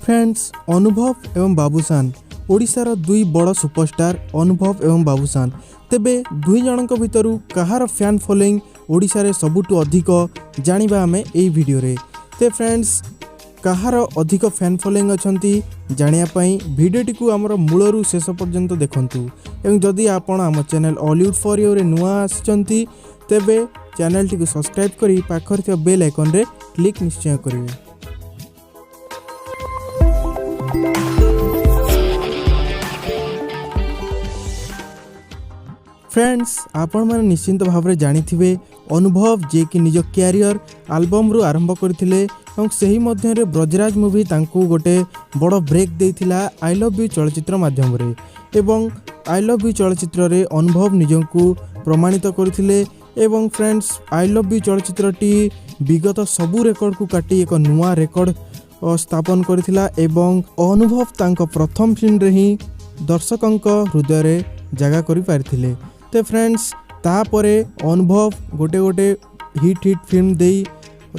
Friends अनुभव एवं बाबूसान ओडिशार दुई बड़ सुपरस्टार अनुभव एवं बाबूसान तेबे दुई जनक भितर कहार फैन फॉलोइंग ओडिशारे सबुठु अधिक जानिबा आमे एई वीडियो रे। ते फ्रेंड्स कहार अधिक फैन फॉलोइंग अछंती जानिया पई वीडियोटी को हमर मूलरू शेष पर्यंत देखंतु एवं जदि आपण हम चैनल ऑलीवुड फॉर यू रे नुआ आछंती तेबे चैनल टी को सब्सक्राइब करी पाखर थिया बेल आइकन रे क्लिक निश्चय करिवे। फ्रेंड्स आपण मैंने निश्चिंत भाव में जानी अनुभव जे कि निज कैरियर एल्बम रु आरंभ करथिले और सही मध्य रे ब्रजराज मूवी तांको गोटे बड़ ब्रेक देइथिला आई लव यू चलचित्र माध्यम रे एवं आई लव यू चलचित्र रे अनुभव निजंकु प्रमाणित करथिले एवं फ्रेंड्स आई लव यू चलचित्रटी विगत सबु रेकर्ड को काटी एक नुआ रेकर्ड स्थापन करथिला एवं अनुभव तांको प्रथम फिल्म रे ही दर्शकंक हृदय रे जगह करि पारथिले। ते फ्रेंड्स तापरे अनुभव गोटे गोटे हिट फिल्म देई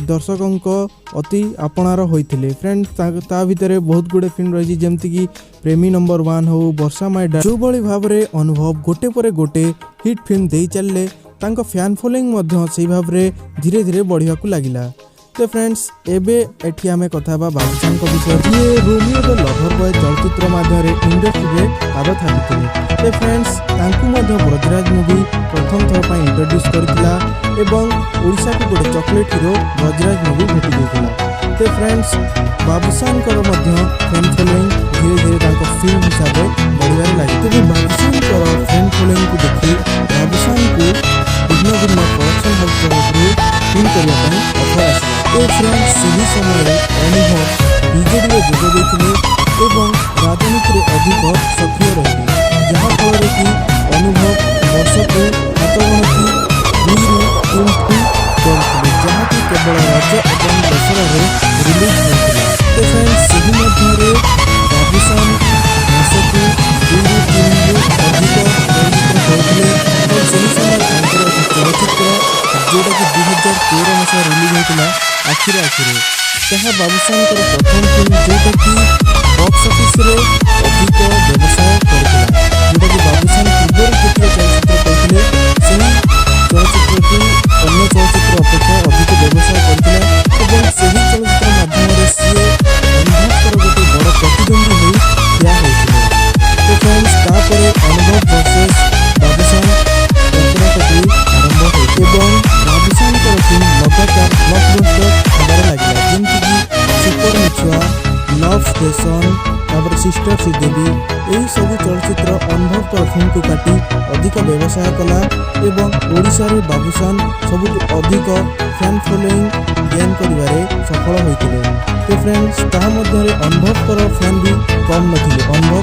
दर्शकों अति आपणार होइथिले। फ्रेंड्स ता भितरे बहुत गुडे फिल्म रही जेमती कि प्रेमी नंबर 1 हो वर्षा माय डा जो बळी भाव रे अनुभव गोटे परे गोटे हिट फिल्म देई चलले तांको फैन फॉलोइंग मध्य सेही भाव रे धीरे धीरे बढ़िया को लागिला। तो फ्रेंड्स एबे एठी आमे कथा बा बाबूसान को विषय ये रोमियो द लवर बॉय चलचित्र माध्यम इंडस्ट्री रे पाद थाकिथिले। ते फ्रेंड्स तांकु मध्य ब्रजराज मूवी प्रथम थर पई इंट्रोड्यूस करथिला एवं ओडिसा के गोटे चॉकलेट हीरो ब्रजराज मूवी भेटि देथिला। ते फ्रेंड्स बाबूसान को मध्य फैन फॉलोइंग धीरे धीरे तांको फिल्म हिसाब रे बढ़ियार लागि। ते बाबूसान को फैन फॉलोइंग को देखि बाबूसान को भिन्न प्रोडक्शन हाउस तरफरु फिल्म करिया पई ऑफर आसी। तो फ्रेंड्स सही समय अनुभव बीजेडी में जोग देथिले एवं राजनीति रे अधिक सक्रिय रहिले जहाँ फल कि अनुभव वर्ष को हाथगणती 2 ରୁ 3 करथिले जहाँ कि केवल राज्य एवं दशहरा रे रिलीज होइतिला। तो फ्रेंड्स सही मध्य बाबूसान वर्ष को 2 ରୁ 3 ରୁ अधिक चलचित्र करथिले और सही समय तांकर चलचित्र जोटा कि 2013 मसीहा रिलीज होइतिला आखिर जहाँ बाबूसान प्रथम फिल्म जोटा कि बॉक्स ऑफिस रे अधिक व्यवसाय करथिला जोटा कि बाबूसान पूर्व केते चलचित्र करथिले सही चलचित्रटी अन्य चलचित्र अपेक्षा अधिक व्यवसाय करथिला एवं सही चलचित्र माध्यम रे सीए अनुभव गोटे बड़ प्रतिद्वंदी होई क्या होइथिले। तो फ्रेंड्स तापरे अनुभव वर्सेस बाबूसान प्रतियोगिता आरंभ होई एवं बाबूसान फिल्म लगातार ब्लॉकबस्टर हबारे लागिला जेमति कि सुपर मिछुआ लव स्टेशन तापर सिस्टर श्रीदेवी यही सब चलचित्र अनुभव फिल्म को काटी अधिक व्यवसाय कला एवं ओडिशा रे बाबूसान सबुठ अधिक फैन फॉलोइंग गेन करिवारे सफल होइतिले। तो फ्रेंड्स ता मध्य रे अनुभव फैन भी कम नथिले अनुभव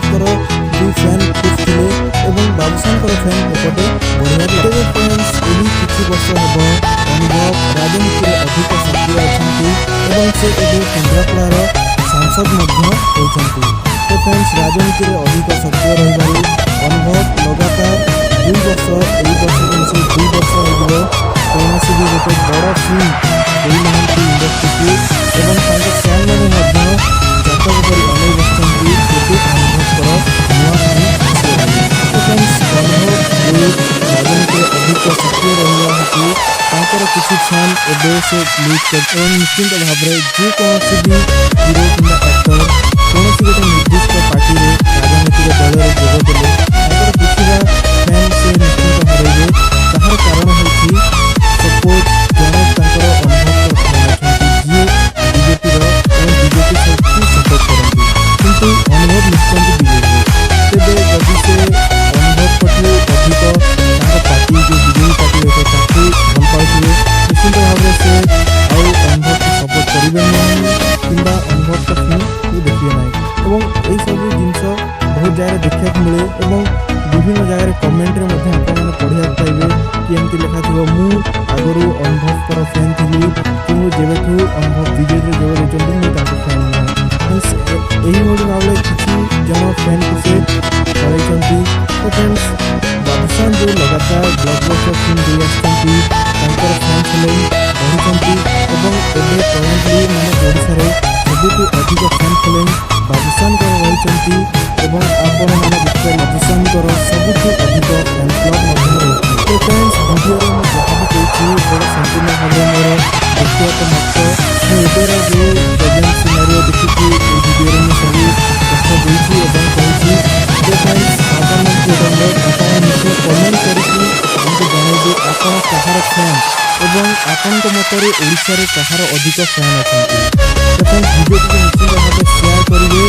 भी फैन खुश थिले एवं बाबूसान फैन एपटे बढ़िया लागले। फ्रेंड्स एही किछि वर्ष हबो अनुभव राजनीति रे अधिक सक्रिय अछंती एवं से एबे केन्द्रापड़ार सांसद मध्य होइछंती। तो फ्रेंड्स राजनीति रे अधिक सक्रिय रहिबारु अनुभव लगातार 2 वर्ष एई वर्ष मिसे 2 वर्ष होइबो कोनोसी भी गोटे बड़ फिल्म देई नाहंती इंडस्ट्री को एवं तांके फैन माने मध्य जातक परि अनेक बसंती जेते अनुभव नुआ फिल्म आसी। तो फ्रेंड्स अनुभव राजनीति रे अधिक सक्रिय रहिबा हेतु तांकर किछि फैन एबे से लीड कर एवं निश्चित भाव रे जे कोनोसी भी हीरो किंबा एक्टर कोनोसी गोटे निर्दिष्ट पार्टी रे राजनीति रे दल रे जोग देले तांकर किछिरा फैन से निश्चित हरैबे ताहार कारण होछि सपोज जने तांकर अनुभव फैन अछंती जे बीजेपी रो एवं बीजेपी सबको सपोर्ट करंती किंतु अनुभव निश्चित बीजेपी तेबे जदि से अनुभव पटले अधिक तांकर पार्टी जो बीजेपी पार्टी रहते ताकू भल पाउथिले निश्चित भाव से आउ अनुभव को सपोर्ट करिबे नहीं किंबा अनुभव को फिल्म को देखिए नहीं एवं एई सब जिंस बहुत जगह देखा मिले एवं विभिन्न जगह कमेंट रे मध्ये आपण माने पढिया पाइबे कि एमती लिखा थिबो मु आगरु अनुभव फैन थिली कि मु जेबेठू अनुभव बीजेपी रे जोग देचंदी मु ताको फैन नहीं एही मोडी भावले किछि जन फैन को से करैचंती। तो फ्रेंड्स बाबूसान जो लगातार ब्लॉकबस्टर फिल्म दे आछंती तांकर फैन फॉलोइंग बढ़िचंती एवं एबे करंटली माने ओडिसा रे सबुठु अधिक फैन फॉलोइंग ବାବୁସାନଙ୍କର ରହିଛନ୍ତି ଏବଂ ଆପଣମାନେ ଦେଖିବା ବାବୁସାନଙ୍କର ସବୁଠୁ ଅଧିକ ଫ୍ୟାନ୍ କ୍ଲବ୍ ମଧ୍ୟ ରହିଛି। ତ ଫ୍ରେଣ୍ଡସ୍, ଭିଡ଼ିଓରେ ମୁଁ ଯାହା ବି କହୁଛି ଏଇଟା ସମ୍ପୂର୍ଣ୍ଣ ଭାବରେ ମୋର ବ୍ୟକ୍ତିଗତ ମତ। ମୁଁ ଏବେର ଯେଉଁ ପ୍ରେଜେଣ୍ଟ ସିନାରିଓ ଦେଖିକି ଏହି ଭିଡ଼ିଓରେ ମୁଁ ସବୁ କଥା ଦେଇଛି ଏବଂ କହୁଛି। ତ ଫ୍ରେଣ୍ଡସ୍, ଆପଣମାନଙ୍କୁ ଏଇଟା ଅନୁରୋଧ, ଆପଣ ନିଶ୍ଚୟ କମେଣ୍ଟ କରିକି ଆମକୁ ଜଣାଇବେ ଆପଣ କାହାର ଫ୍ୟାନ୍ ଏବଂ ଆପଣଙ୍କ ମତରେ ଓଡ଼ିଶାରେ କାହାର ଅଧିକ ଫ୍ୟାନ୍ ଅଛନ୍ତି। ତ ଫ୍ରେଣ୍ଡସ୍, ଭିଡ଼ିଓଟିକୁ ନିଶ୍ଚିତ ଭାବେ ସେୟାର କରିବେ